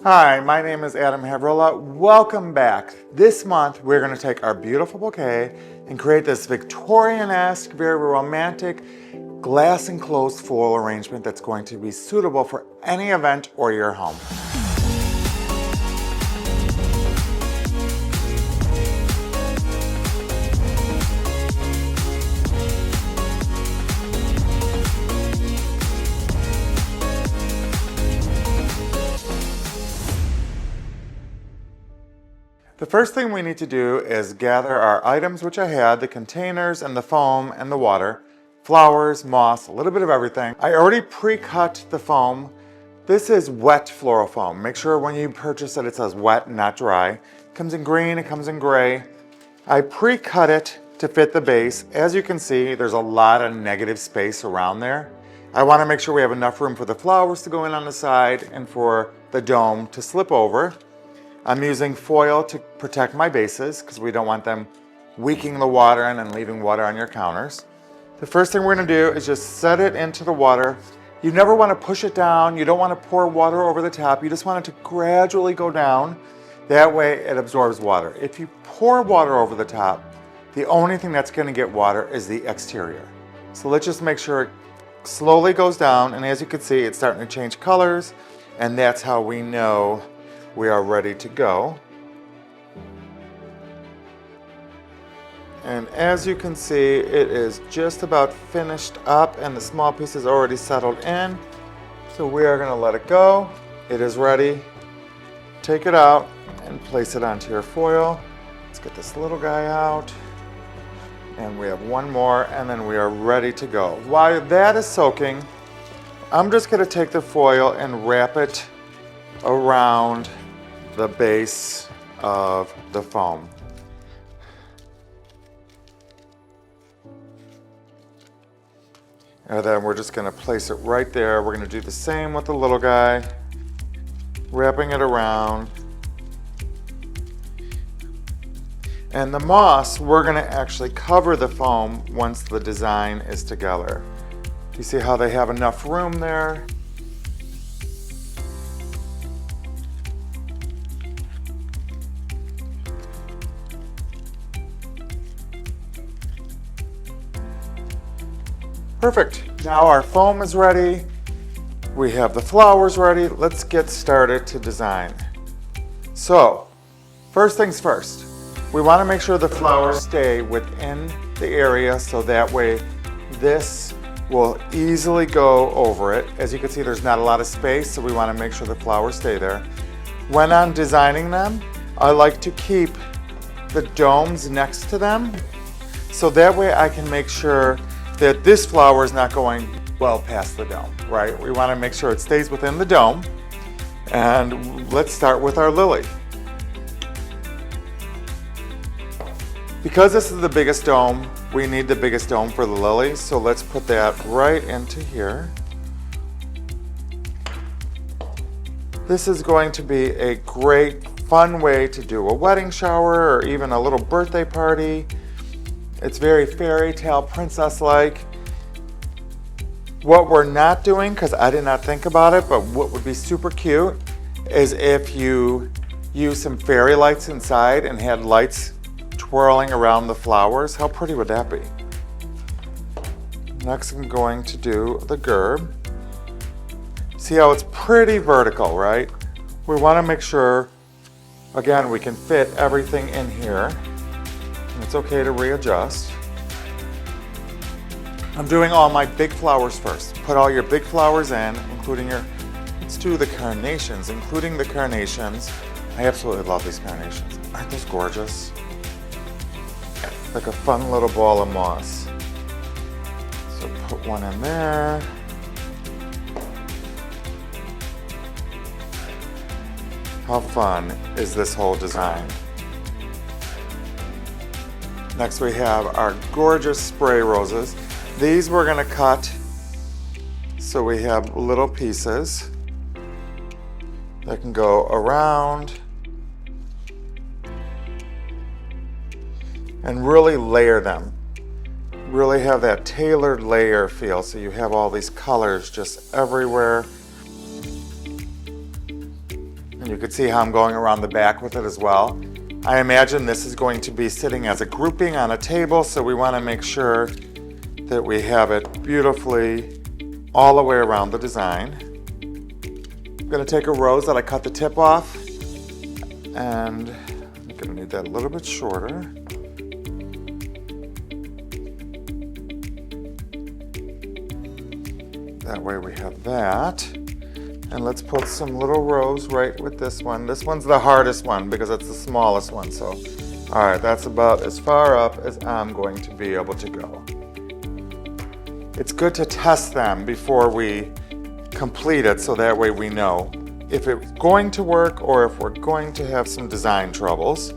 Hi, my name is Adam Havrilla. Welcome back. This month we're going to take our beautiful bouquet and create this Victorian-esque, very romantic glass enclosed floral arrangement that's going to be suitable for any event or your home. The first thing we need to do is gather our items, which I had, the containers and the foam and the water, flowers, moss, a little bit of everything. I already pre-cut the foam. This is wet floral foam. Make sure when you purchase it, it says wet, not dry. It comes in green, it comes in gray. I pre-cut it to fit the base. As you can see, there's a lot of negative space around there. I want to make sure we have enough room for the flowers to go in on the side and for the dome to slip over. I'm using foil to protect my bases because we don't want them leaking the water in and leaving water on your counters. The first thing we're going to do is just set it into the water. You never want to push it down. You don't want to pour water over the top. You just want it to gradually go down. That way it absorbs water. If you pour water over the top, the only thing that's going to get water is the exterior. So let's just make sure it slowly goes down, and as you can see, it's starting to change colors, and that's how we know we are ready to go. And as you can see, it is just about finished up and the small piece is already settled in. So we are going to let it go. It is ready. Take it out and place it onto your foil. Let's get this little guy out. And we have one more, and then we are ready to go. While that is soaking, I'm just going to take the foil and wrap it around the base of the foam. And then we're just going to place it right there. We're going to do the same with the little guy, wrapping it around. And the moss, we're going to actually cover the foam once the design is together. You see how they have enough room there? Perfect. Now our foam is ready. We have the flowers ready. Let's get started to design. So, first things first. We want to make sure the flowers stay within the area so that way this will easily go over it. As you can see, there's not a lot of space, so we want to make sure the flowers stay there. When I'm designing them, I like to keep the domes next to them, so that way I can make sure that this flower is not going well past the dome, right? We want to make sure it stays within the dome. And let's start with our lily. Because this is the biggest dome, we need the biggest dome for the lily, so let's put that right into here. This is going to be a great, fun way to do a wedding shower or even a little birthday party. It's very fairy tale princess-like. What we're not doing, because I did not think about it, but what would be super cute is if you use some fairy lights inside and had lights twirling around the flowers. How pretty would that be? Next I'm going to do the gerb. See how it's pretty vertical, right? We want to make sure, again, we can fit everything in here. It's okay to readjust. I'm doing all my big flowers first. Put all your big flowers in, including let's do the carnations, including the carnations. I absolutely love these carnations. Aren't those gorgeous? Like a fun little ball of moss. So put one in there. How fun is this whole design? Next we have our gorgeous spray roses. These we're going to cut so we have little pieces that can go around and really layer them. Really have that tailored layer feel, so you have all these colors just everywhere. And you can see how I'm going around the back with it as well. I imagine this is going to be sitting as a grouping on a table, so we want to make sure that we have it beautifully all the way around the design. I'm going to take a rose that I cut the tip off, and I'm going to need that a little bit shorter. That way we have that. And let's put some little rows right with this one. This one's the hardest one because it's the smallest one. So, all right, that's about as far up as I'm going to be able to go. It's good to test them before we complete it so that way we know if it's going to work or if we're going to have some design troubles.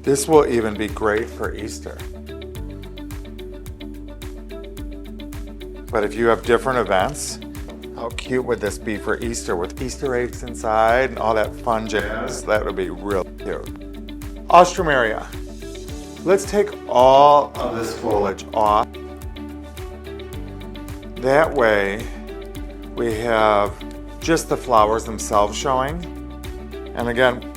This will even be great for Easter. But if you have different events, how cute would this be for Easter with Easter eggs inside and all that fun jazz? That would be real cute. Ostromeria. Let's take all of this foliage off. That way we have just the flowers themselves showing. And again,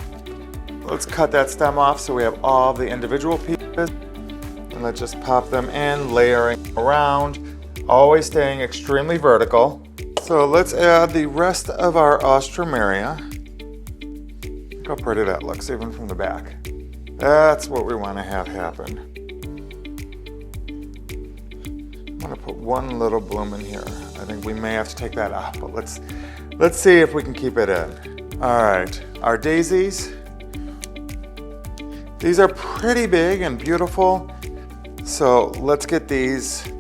let's cut that stem off so we have all the individual pieces. And let's just pop them in, layering around. Always staying extremely vertical. So let's add the rest of our Ostromeria. Look how pretty that looks, even from the back. That's what we want to have happen. I'm gonna put one little bloom in here. I think we may have to take that out, but let's see if we can keep it in. All right, our daisies. These are pretty big and beautiful. So let's get these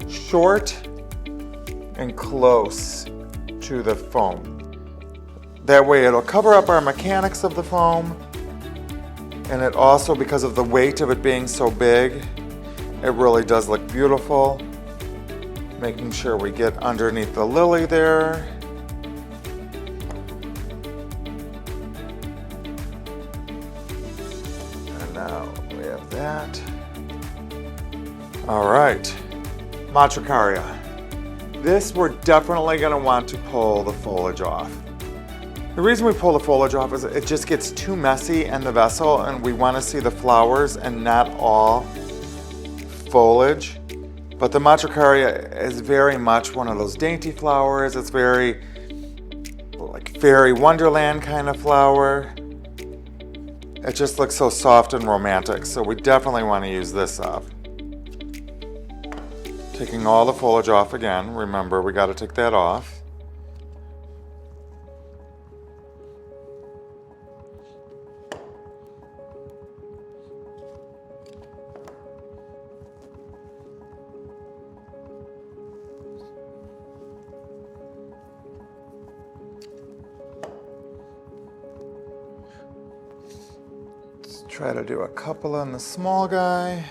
short and close to the foam. That way it'll cover up our mechanics of the foam, and it also, because of the weight of it being so big, it really does look beautiful. Making sure we get underneath the lily there. And now we have that. All right. Matricaria. This we're definitely going to want to pull the foliage off. The reason we pull the foliage off is it just gets too messy in the vessel, and we want to see the flowers and not all foliage. But the Matricaria is very much one of those dainty flowers. It's very like fairy wonderland kind of flower. It just looks so soft and romantic, so we definitely want to use this up. Taking all the foliage off again. Remember, we got to take that off. Let's try to do a couple on the small guy.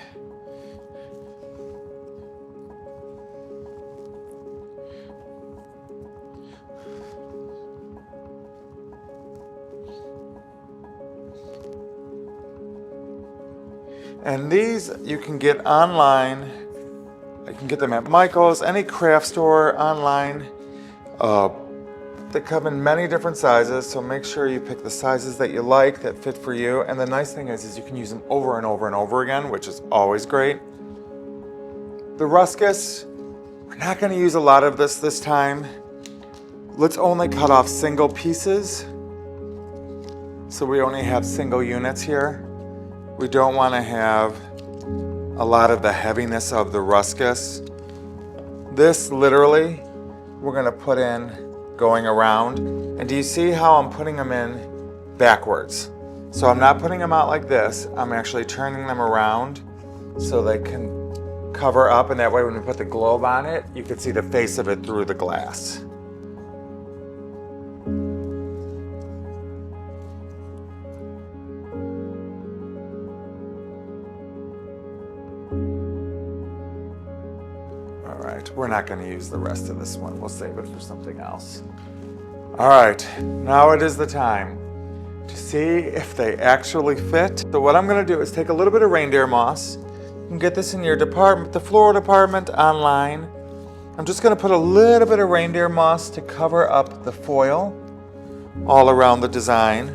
And these you can get online. You can get them at Michael's, any craft store online. They come in many different sizes, so make sure you pick the sizes that you like, that fit for you. And the nice thing is you can use them over and over and over again, which is always great. The ruscus, we're not going to use a lot of this time. Let's only cut off single pieces, so we only have single units here. We don't want to have a lot of the heaviness of the ruscus. This literally, we're going to put in going around. And do you see how I'm putting them in backwards? So I'm not putting them out like this. I'm actually turning them around so they can cover up, and that way when we put the globe on it, you can see the face of it through the glass. We're not going to use the rest of this one. We'll save it for something else. All right, now it is the time to see if they actually fit. So what I'm going to do is take a little bit of reindeer moss, You can get this in your department, the floral department, online. I'm just going to put a little bit of reindeer moss to cover up the foil all around the design.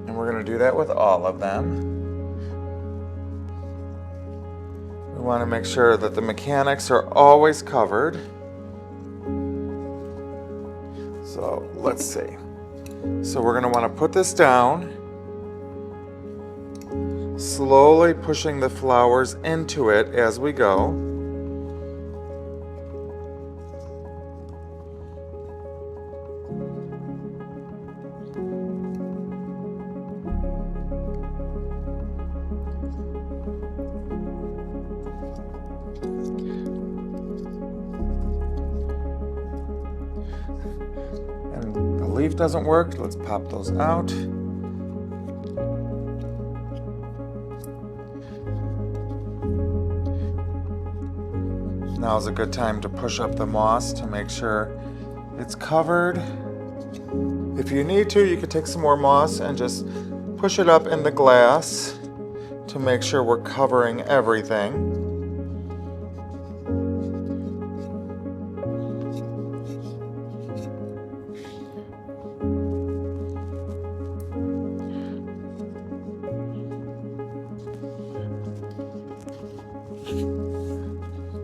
And we're going to do that with all of them. We want to make sure that the mechanics are always covered. So let's see. So we're going to want to put this down, slowly pushing the flowers into it as we go. And the leaf doesn't work. Let's pop those out. Now's a good time to push up the moss to make sure it's covered. If you need to, you could take some more moss and just push it up in the glass to make sure we're covering everything.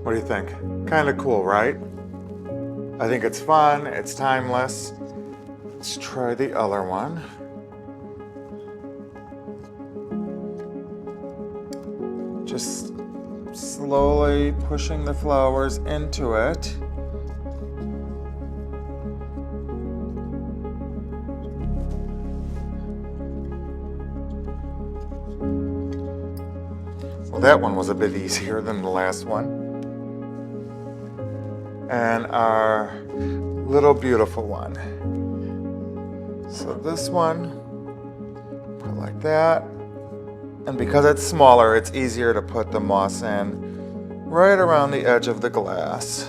What do you think? Kind of cool, right? I think it's fun, it's timeless. Let's try the other one. Just slowly pushing the flowers into it. Well, that one was a bit easier than the last one. And our little beautiful one. So this one, put like that. And because it's smaller, it's easier to put the moss in right around the edge of the glass.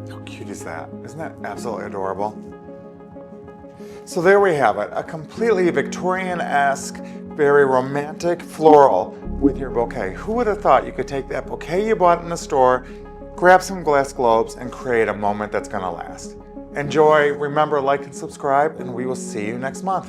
How cute is that? Isn't that absolutely adorable? So there we have it, a completely Victorian-esque, very romantic floral with your bouquet. Who would have thought you could take that bouquet you bought in the store, grab some glass globes, and create a moment that's gonna last? Enjoy, remember, like and subscribe, and we will see you next month.